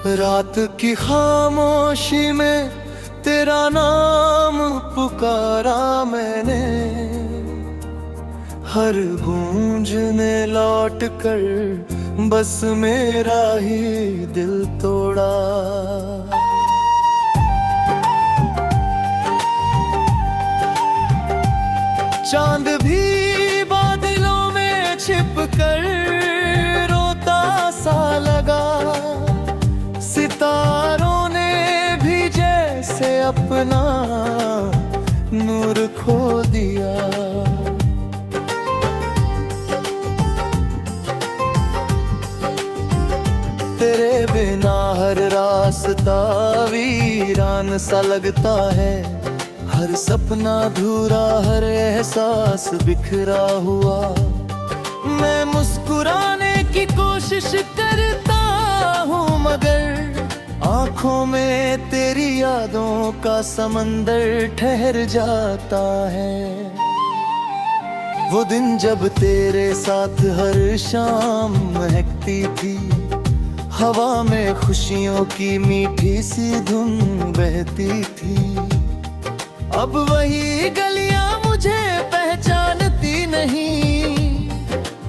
रात की खामोशी में तेरा नाम पुकारा मैंने, हर गूंज ने लौट कर बस मेरा ही दिल तोड़ा। चांद भी बादलों में छिप कर रोता सा लगा, सितारों ने भी जैसे अपना नूर खो दिया। तेरे बिना हर रास्ता वीरान सा लगता है, हर सपना अधूरा, हर एहसास बिखरा हुआ। मैं मुस्कुराने की कोशिश करता हूँ मगर आँखों में तेरी यादों का समंदर ठहर जाता है। वो दिन जब तेरे साथ हर शाम महकती थी, हवा में खुशियों की मीठी सी धुन बहती थी। अब वही गलियां मुझे पहचानती नहीं,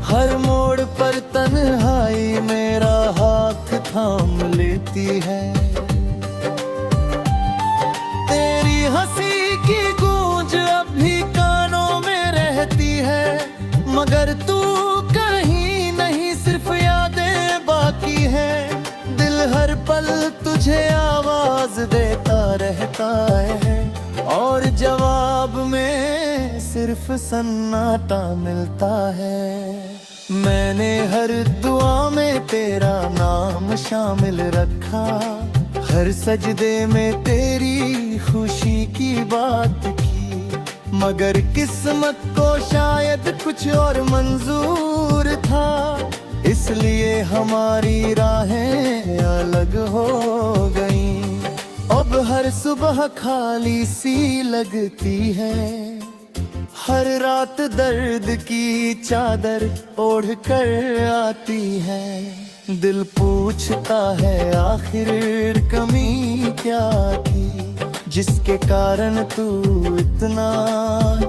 हर मोड़ पर तन्हाई मेरा हाथ थाम लेती है। तेरी हंसी की गूंज अब भी कानों में रहती है, मगर तू कहीं नहीं, सिर्फ यादें बाकी है। दिल हर पल तुझे आवाज देता रहता है, और जवाब में सिर्फ सन्नाटा मिलता है। मैंने हर दुआ में तेरा नाम शामिल रखा, हर सजदे में तेरी खुशी की बात की, मगर किस्मत को शायद कुछ और मंजूर था, इसलिए हमारी राहें अलग हो गईं। अब हर सुबह खाली सी लगती है, हर रात दर्द की चादर ओढ़ कर आती है। दिल पूछता है आखिर कमी क्या थी, जिसके कारण तू इतना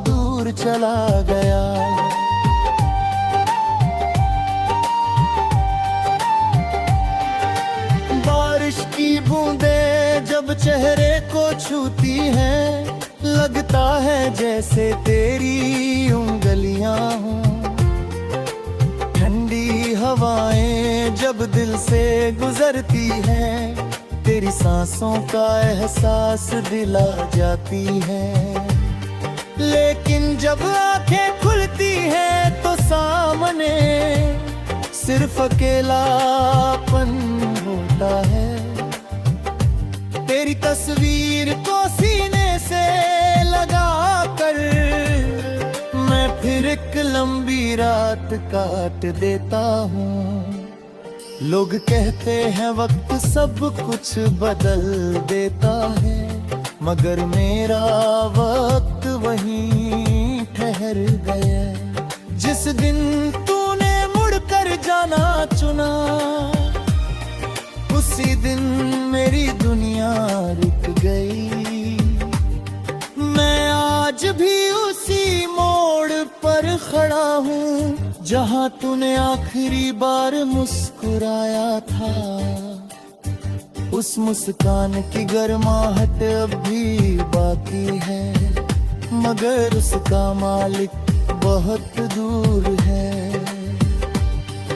दूर चला गया। बारिश की बूंदें जब चेहरे को छूती हैं, लगता है जैसे तेरी उंगलियां हों। ठंडी हवाएं जब दिल से गुजरती हैं, तेरी सांसों का एहसास दिला जाती हैं। लेकिन जब आंखें खुलती हैं तो सामने सिर्फ अकेलापन होता है। तेरी तस्वीर को सीने से लगा कर मैं फिर एक लंबी रात काट देता हूँ। लोग कहते हैं वक्त सब कुछ बदल देता है, मगर मेरा वक्त वहीं ठहर गया। जिस दिन तूने मुड़कर जाना चुना, उसी दिन मेरी दुनिया रुक गई। मैं आज भी उसी मोड़ पर खड़ा हूँ, जहाँ तूने आखिरी बार मुस्कुराया था। उस मुस्कान की गर्माहट अब भी बाकी है, मगर उसका मालिक बहुत दूर है।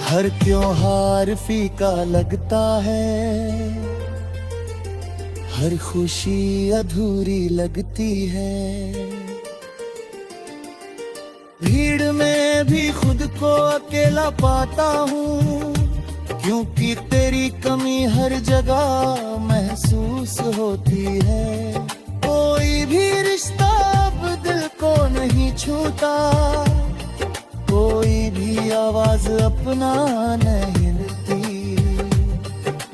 हर त्योहार फीका लगता है, हर खुशी अधूरी लगती है। भीड़ में भी खुद को अकेला पाता हूँ, क्योंकि तेरी कमी हर जगह महसूस होती है। कोई भी रिश्ता अब दिल को नहीं छूता, कोई भी आवाज अपना नहीं मिलती।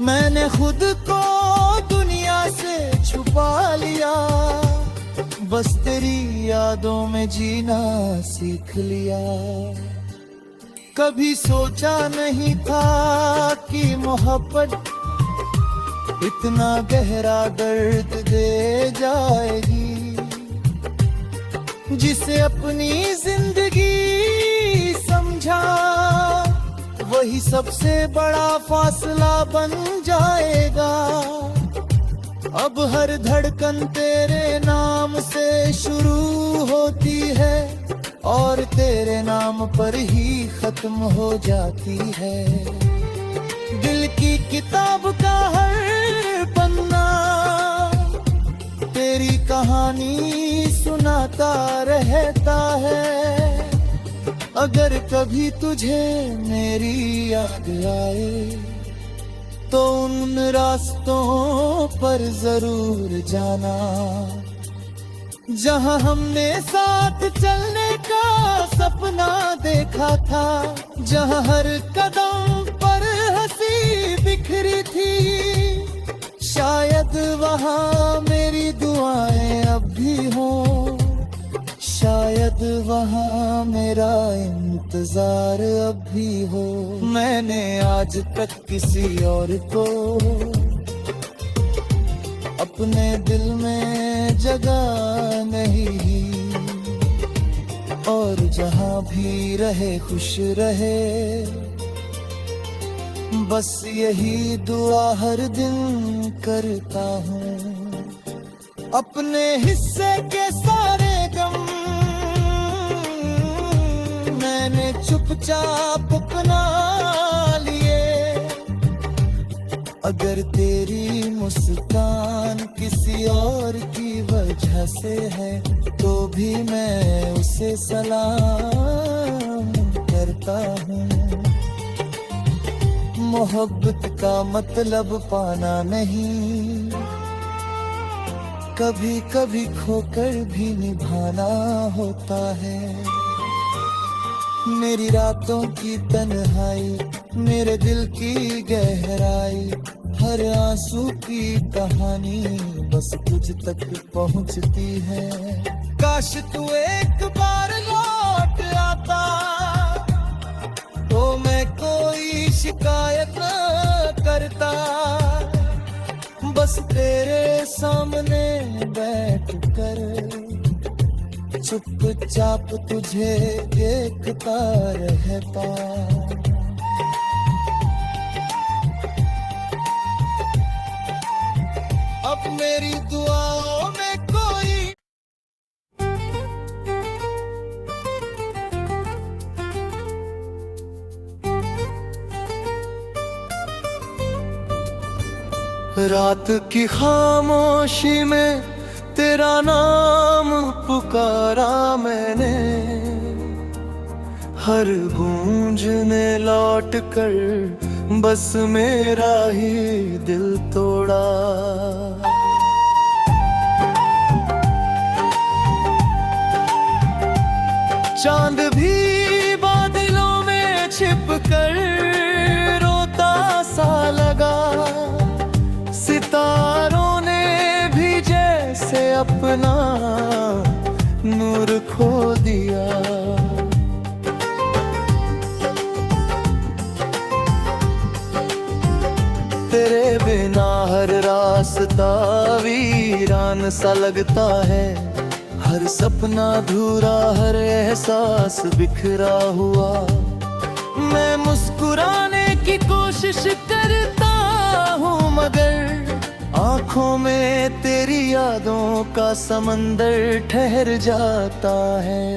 मैंने खुद को दुनिया से छुपा लिया, बस तेरी यादों में जीना सीख लिया। कभी सोचा नहीं था कि मोहब्बत इतना गहरा दर्द दे जाएगी, जिसे अपनी जिंदगी समझा वही सबसे बड़ा फासला बन जाएगा। अब हर धड़कन तेरे नाम से शुरू होती है और तेरे नाम पर ही खत्म हो जाती है। दिल की किताब का हर पन्ना तेरी कहानी सुनाता रहता है। अगर कभी तुझे मेरी याद आए तो उन रास्तों पर जरूर जाना, जहां हमने साथ चलने का सपना देखा था, जहां हर कदम पर हंसी बिखरी थी। शायद वहां मेरी दुआएं अब भी हो, शायद वहां मेरा इंतजार अब भी हो। मैंने आज तक किसी और को अपने दिल में जगह नहीं, और जहां भी रहे खुश रहे, बस यही दुआ हर दिन करता हूँ। अपने हिस्से के सारे गम मैंने चुपचाप अपना लिए। अगर तेरी मुस्कान किसी और की वजह से है तो भी मैं उसे सलाम करता हूँ। मोहब्बत का मतलब पाना नहीं, कभी कभी खोकर भी निभाना होता है। मेरी रातों की तन्हाई, मेरे दिल की गहराई, हर आंसू की कहानी बस तुझ तक पहुंचती है। काश तू एक बार लौट आता तो मैं कोई शिकायत न करता, बस तेरे सामने बैठ कर चुपचाप तुझे देखता रहता। अब मेरी दुआओं में कोई रात की खामोशी में तेरा नाम पुकारा मैंने, हर गूंज ने लौट कर बस मेरा ही दिल तोड़ा। चांद भी बादलों में छिप कर रोता सा लगा, सितारों ने भी जैसे अपना नूर खो दिया। तेरे बिना हर रास्ता वीरान सा लगता है, हर सपना अधूरा, हर एहसास बिखरा हुआ। मैं मुस्कुराने की कोशिश करता हूँ मगर आँखों में तेरी यादों का समंदर ठहर जाता है।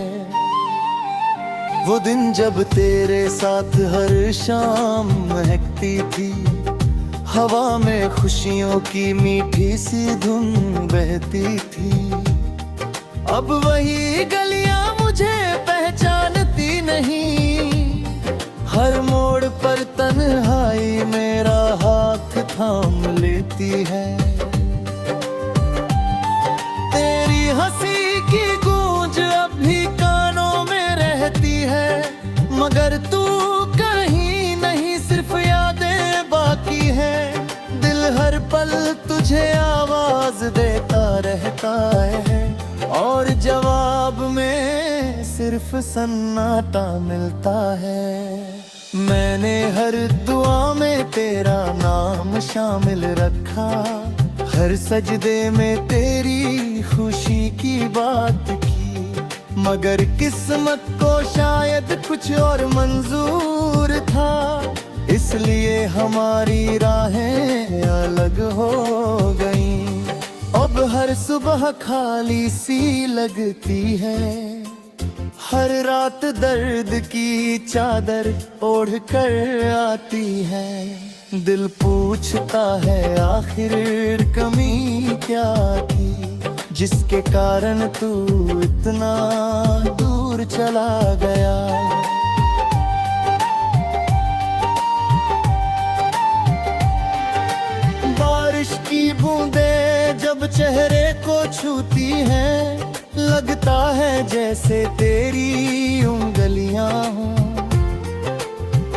वो दिन जब तेरे साथ हर शाम महकती थी, हवा में खुशियों की मीठी सी धुन बहती थी। अब वही गलियां मुझे पहचानती नहीं, हर मोड़ पर तन्हाई मेरा हाथ थाम लेती है। तेरी हंसी की गूंज अब भी कानों में रहती है, मगर तू कहीं नहीं, सिर्फ यादें बाकी हैं। दिल हर पल तुझे आवाज देता रहता है, और जवाब में सिर्फ सन्नाटा मिलता है। मैंने हर दुआ में तेरा नाम शामिल रखा, हर सजदे में तेरी खुशी की बात की। मगर किस्मत को शायद कुछ और मंजूर था, इसलिए हमारी राहें अलग हो गईं। अब हर सुबह खाली सी लगती है, हर रात दर्द की चादर ओढ़ कर आती है। दिल पूछता है आखिर कमी क्या थी, जिसके कारण तू इतना दूर चला गया। बारिश की बूंदें जब चेहरे को छूती हैं, लगता है जैसे तेरी उंगलियां हों।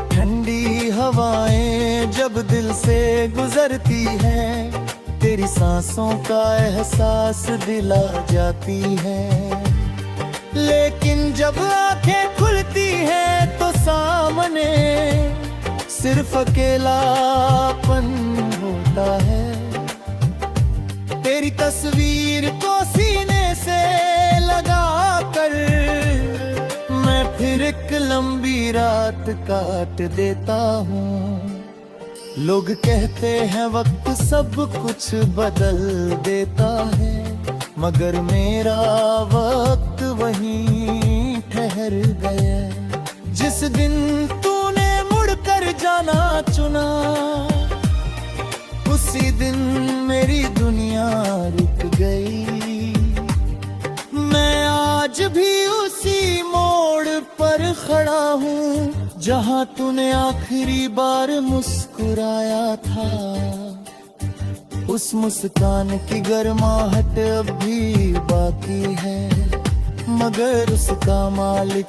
ठंडी हवाएं जब दिल से गुजरती हैं, तेरी सांसों का एहसास दिला जाती है। लेकिन जब आंखें खुलती हैं तो सामने सिर्फ अकेलापन होता है। तेरी तस्वीर को सीने से लगा कर मैं फिर एक लंबी रात काट देता हूँ। लोग कहते हैं वक्त सब कुछ बदल देता है, मगर मेरा वक्त वहीं ठहर गया। जिस दिन तूने मुड़कर जाना चुना, उसी दिन मेरी दुनिया रुक गई। मैं आज भी उसी मोड़ पर खड़ा हूँ, जहाँ तूने आखिरी बार मुस्कुराया था। उस मुस्कान की गर्माहट अब भी बाकी है, मगर उसका मालिक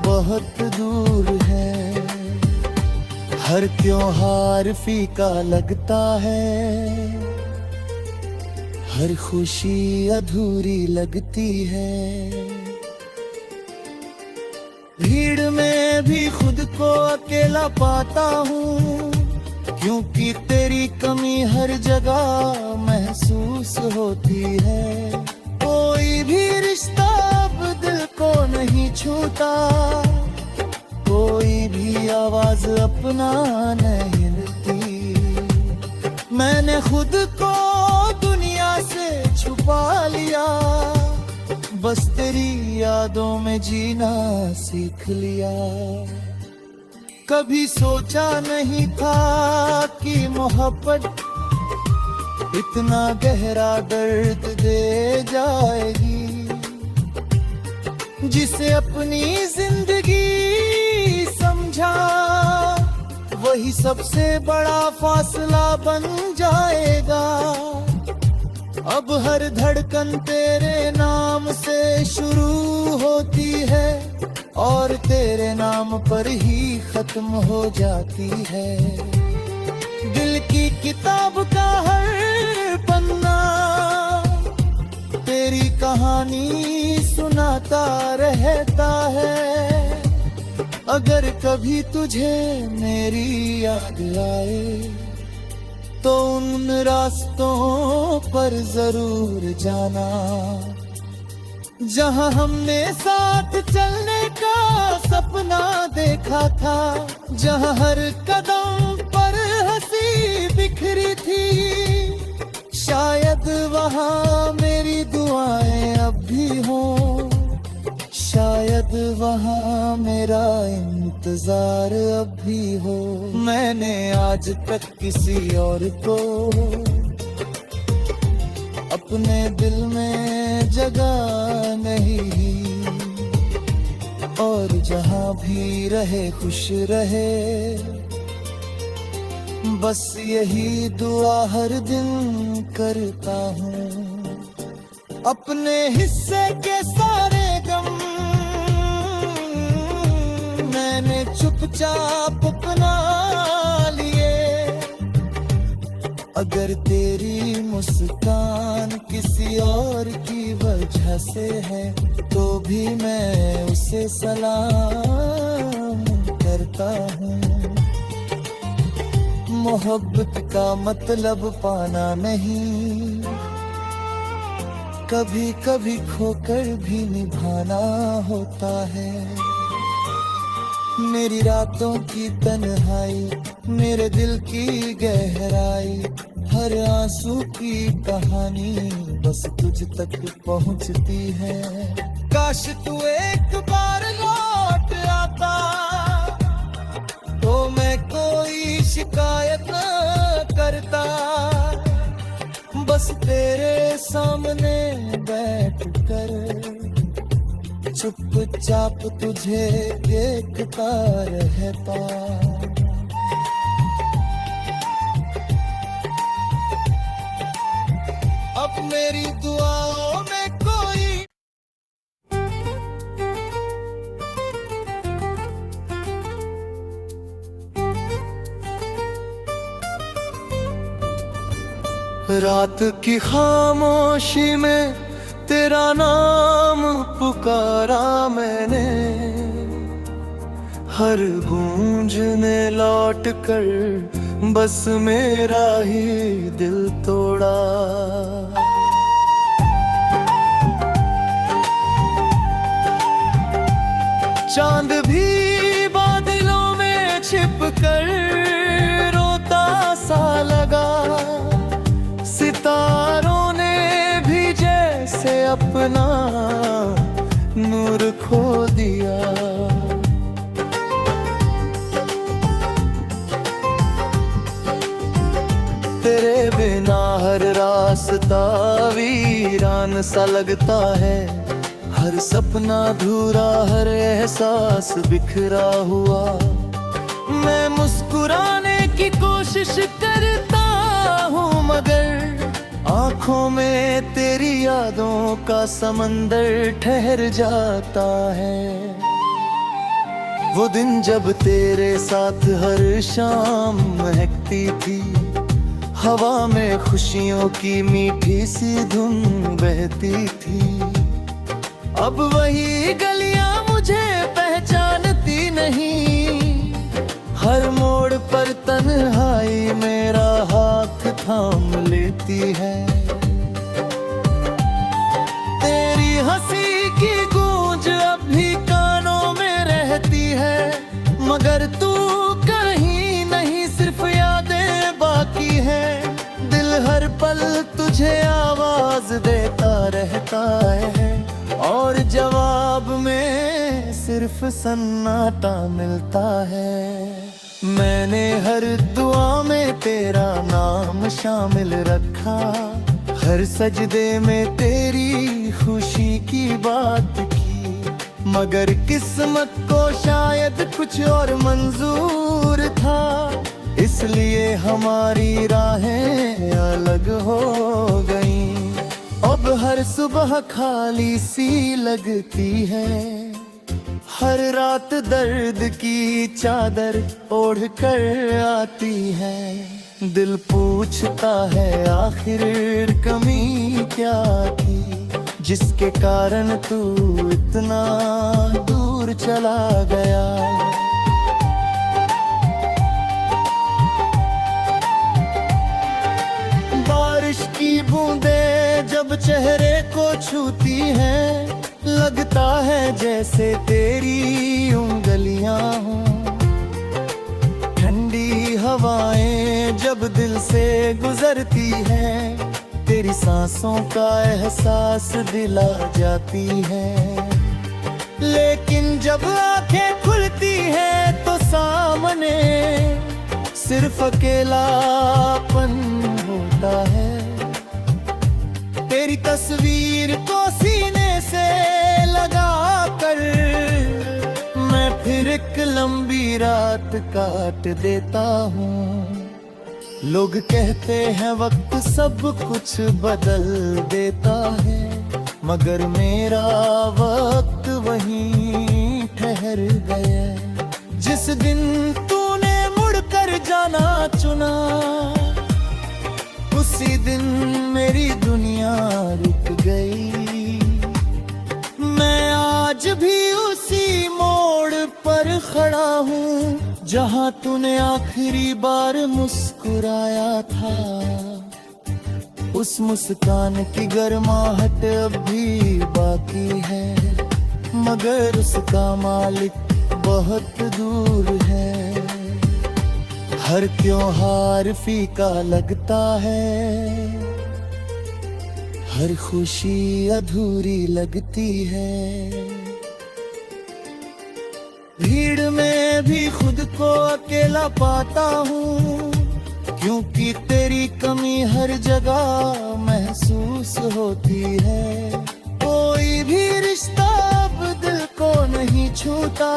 बहुत दूर है। हर त्योहार फीका लगता है, हर खुशी अधूरी लगती है। भीड़ में भी खुद को अकेला पाता हूँ, क्योंकि तेरी कमी हर जगह महसूस होती है। कोई भी रिश्ता अब दिल को नहीं छूता, कोई भी आवाज अपना नहीं मिलती। मैंने खुद को दुनिया से छुपा लिया, बस तेरी यादों में जीना सीख लिया। कभी सोचा नहीं था कि मोहब्बत इतना गहरा दर्द दे जाएगी। जिसे अपनी जिंदगी समझा, वही सबसे बड़ा फासला बन जाएगा। अब हर धड़कन तेरे नाम से शुरू होती है, और तेरे नाम पर ही खत्म हो जाती है। दिल की किताब का हर पन्ना तेरी कहानी सुनाता रहता है। अगर कभी तुझे मेरी याद आए, तो उन रास्तों पर जरूर जाना, जहां हमने साथ चलने का सपना देखा था। जहां हर कदम पर हंसी बिखरी थी, शायद वहां मेरी दुआएं अब भी हों। शायद वहाँ मेरा इंतजार अब भी हो। मैंने आज तक किसी और को अपने दिल में जगह नहीं, और जहाँ भी रहे खुश रहे, बस यही दुआ हर दिन करता हूँ। अपने हिस्से के सारे गम मैंने चुपचाप अपना लिए। अगर तेरी मुस्कान किसी और की वजह से है, तो भी मैं उसे सलाम करता हूँ। मोहब्बत का मतलब पाना नहीं, कभी कभी खोकर भी निभाना होता है। मेरी रातों की तन्हाई, मेरे दिल की गहराई, हर आंसू की कहानी बस तुझ तक पहुंचती है। काश तू एक बार लौट आता तो मैं कोई शिकायत न करता, बस तेरे सामने बैठ कर चुपचाप तुझे देखता रहता। अब मेरी दुआओं में कोई रात की खामोशी में तेरा नाम पुकारा मैंने, हर गूंज ने लौट कर बस मेरा ही दिल तोड़ा। चांद भी बादलों में छिप कर रोता सा लगा, सितारों ने भी जैसे अपना नूर खो दिया। तेरे बिना हर रास्ता वीरान सा लगता है, हर सपना अधूरा, हर एहसास बिखरा हुआ। मैं मुस्कुराने की कोशिश करता हूँ मगर आँखों में तेरी यादों का समंदर ठहर जाता है। वो दिन जब तेरे साथ हर शाम महकती थी, हवा में खुशियों की मीठी सी धुन बहती थी। अब वही गलियां मुझे पहचानती नहीं, हर मोड़ पर तन्हाई मेरा हाथ थाम लेती है। तेरी हंसी की गूंज अब भी कानों में रहती है, मगर तू कहीं नहीं, सिर्फ यादें बाकी है। दिल हर पल तुझे आवाज देता रहता है, और जवाब में सिर्फ सन्नाटा मिलता है। मैंने हर दुआ में तेरा नाम शामिल रखा, हर सजदे में तेरी खुशी की बात की, मगर किस्मत को शायद कुछ और मंजूर था, इसलिए हमारी राहें अलग हो गईं। अब हर सुबह खाली सी लगती है, हर रात दर्द की चादर ओढ़ कर आती है। दिल पूछता है आखिर कमी क्या थी, जिसके कारण तू इतना दूर चला गया। बारिश की बूंदें जब चेहरे को छूती हैं, लगता है जैसे तेरी उंगलियां हों। ठंडी हवाएं जब दिल से गुजरती हैं, तेरी सांसों का एहसास दिला जाती है। लेकिन जब आंखें खुलती हैं तो सामने सिर्फ अकेलापन होता है। तेरी तस्वीर को सीने से लगा कर मैं फिर एक लंबी रात काट देता हूँ। लोग कहते हैं वक्त सब कुछ बदल देता है, मगर मेरा वक्त वहीं ठहर गया। जिस दिन तूने मुड़कर जाना चुना, उसी दिन मेरी दुनिया रुक गई। मैं आज भी उसी मोड़ पर खड़ा हूँ जहाँ तूने आखिरी बार मुस्कुराया था। उस मुस्कान की गर्माहट अब भी बाकी है, मगर उसका मालिक बहुत दूर है। हर त्योहार फीका लगता है, हर खुशी अधूरी लगती है। भीड़ में भी खुद को अकेला पाता हूँ, क्योंकि तेरी कमी हर जगह महसूस होती है। कोई भी रिश्ता अब दिल को नहीं छूता,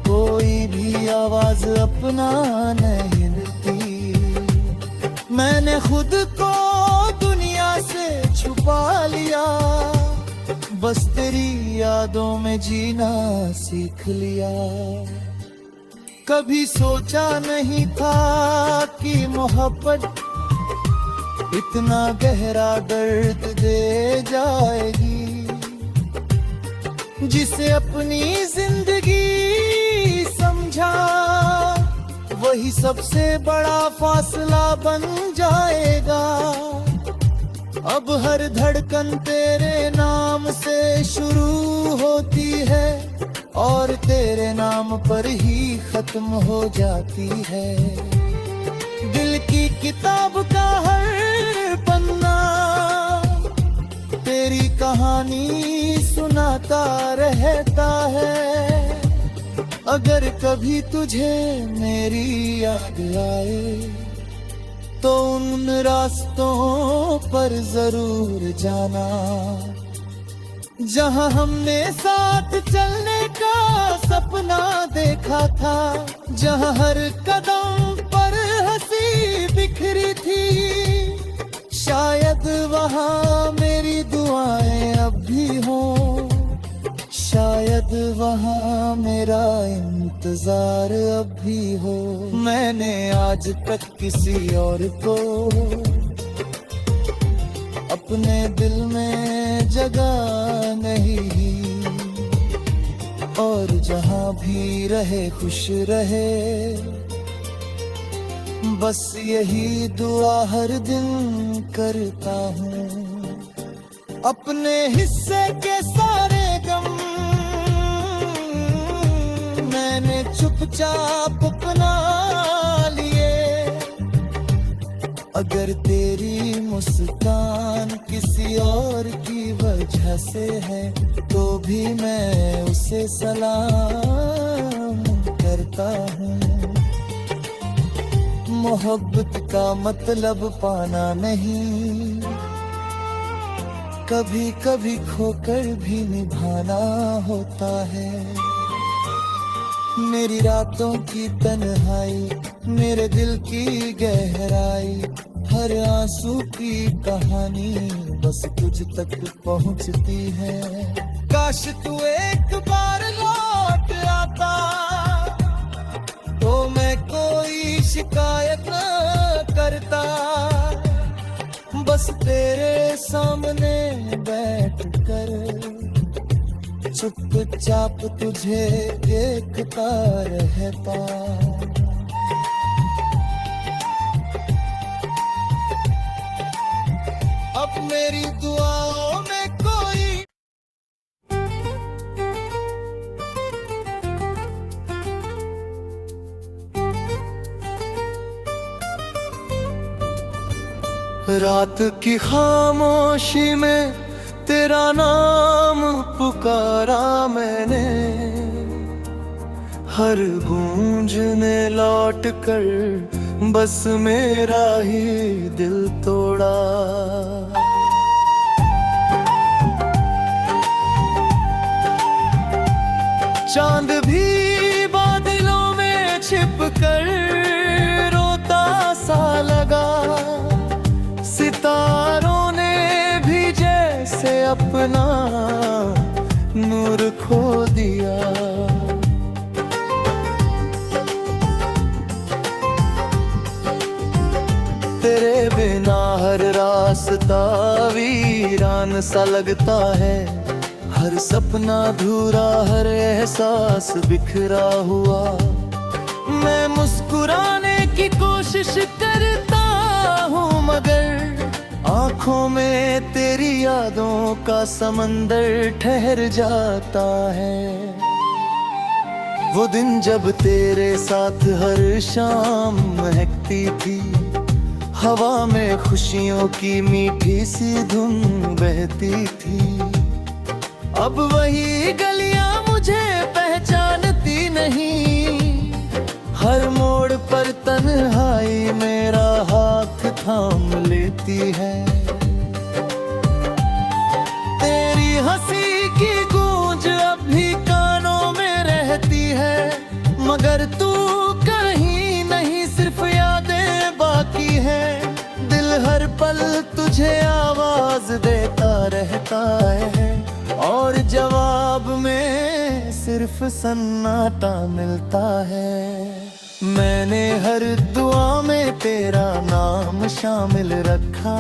कोई भी आवाज अपना नहीं मिलती। मैंने खुद को दुनिया से छुपा लिया, बस तेरी यादों में जीना सीख लिया। कभी सोचा नहीं था कि मोहब्बत इतना गहरा दर्द दे जाएगी। जिसे अपनी जिंदगी समझा, वही सबसे बड़ा फासला बन जाएगा। अब हर धड़कन तेरे नाम से शुरू होती है, और तेरे नाम पर ही खत्म हो जाती है। दिल की किताब का हर पन्ना तेरी कहानी सुनाता रहता है। अगर कभी तुझे मेरी याद आए, तो उन रास्तों पर जरूर जाना, जहां हमने साथ चलने का सपना देखा था। जहां हर कदम पर हंसी बिखरी थी, शायद वहां मेरी दुआएं अब भी हों, शायद वहां मेरा इंतजार अब भी हो। मैंने आज तक किसी और को अपने दिल में जगह नहीं, और जहां भी रहे खुश रहे, बस यही दुआ हर दिन करता हूँ। अपने हिस्से के सारे गम मैंने चुपचाप अपना लिए। अगर तेरी मुस्कान किसी और की वजह से है, तो भी मैं उसे सलाम करता हूँ। मोहब्बत का मतलब पाना नहीं, कभी कभी खोकर भी निभाना होता है। मेरी रातों की तन्हाई, मेरे दिल की गहराई, हर आंसू की कहानी बस तुझ तक पहुंचती है। काश तू एक बार लौट आता, तो मैं कोई शिकायत न करता। बस तेरे सामने बैठ कर चुपचाप तुझे देखता रहता। अब मेरी दुआओं में कोई रात की खामोशी में तेरा नाम पुकारा मैंने, हर गूंज ने लौट कर बस मेरा ही दिल तोड़ा। चांद भी बादलों में छिप कर रोता सा लगा, सितारों ने भी जैसे अपना नूर खो दिया। तेरे बिना हर रास्ता वीरान सा लगता है, हर सपना अधूरा, हर एहसास बिखरा हुआ। मैं मुस्कुराने की कोशिश करता हूँ, मगर आंखों में तेरी यादों का समंदर ठहर जाता है। वो दिन जब तेरे साथ हर शाम महकती थी, हवा में खुशियों की मीठी सी धुन बहती थी। अब वही गलियां मुझे पहचानती नहीं, हर मोड़ पर तन्हाई मेरा हाथ थाम लेती है। तेरी हंसी की गूंज अब भी कानों में रहती है, मगर तू कहीं नहीं, सिर्फ यादें बाकी है। दिल हर पल तुझे आवाज देता रहता है, और जवाब में सिर्फ सन्नाटा मिलता है। मैंने हर दुआ में तेरा नाम शामिल रखा,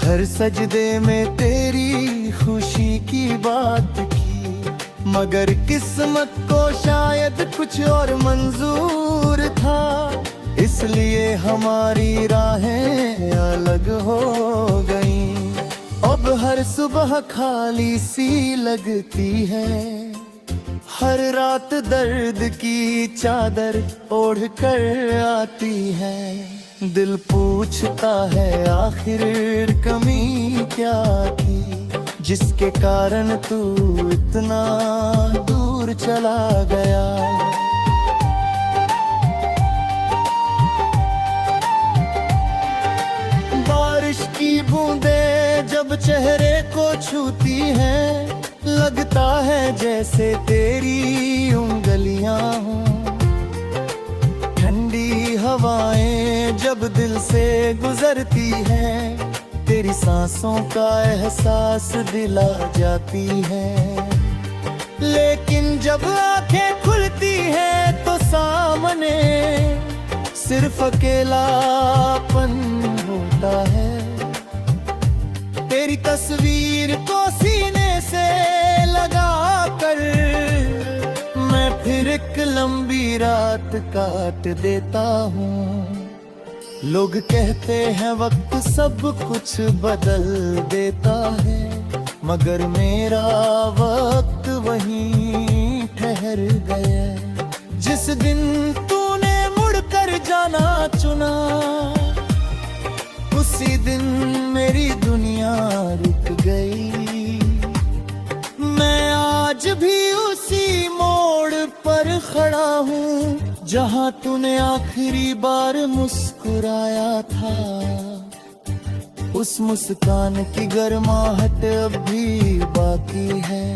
हर सजदे में तेरी खुशी की बात की, मगर किस्मत को शायद कुछ और मंजूर था, इसलिए हमारी राहें अलग हो गईं। अब हर सुबह खाली सी लगती है, हर रात दर्द की चादर ओढ़ कर आती है। दिल पूछता है आखिर कमी क्या थी, जिसके कारण तू इतना दूर चला गया। बारिश की बूंदें जब चेहरे को छूती हैं, लगता है जैसे तेरी उंगलियां हों। ठंडी हवाएं जब दिल से गुजरती हैं, तेरी सांसों का एहसास दिला जाती है। लेकिन जब आंखें खुलती हैं तो सामने सिर्फ अकेलापन होता है। तेरी तस्वीर को सीने से लगा कर मैं फिर एक लंबी रात काट देता हूँ। लोग कहते हैं वक्त सब कुछ बदल देता है, मगर मेरा वक्त वहीं ठहर गया। जिस दिन तूने मुड़कर जाना चुना, उसी दिन मेरी दुनिया रुक गई। मैं आज भी उसी मोड़ पर खड़ा हूँ, जहाँ तूने आखिरी बार मुस्कुराया था। उस मुस्कान की गर्माहट अब भी बाकी है,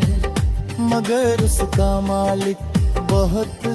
मगर उसका मालिक बहुत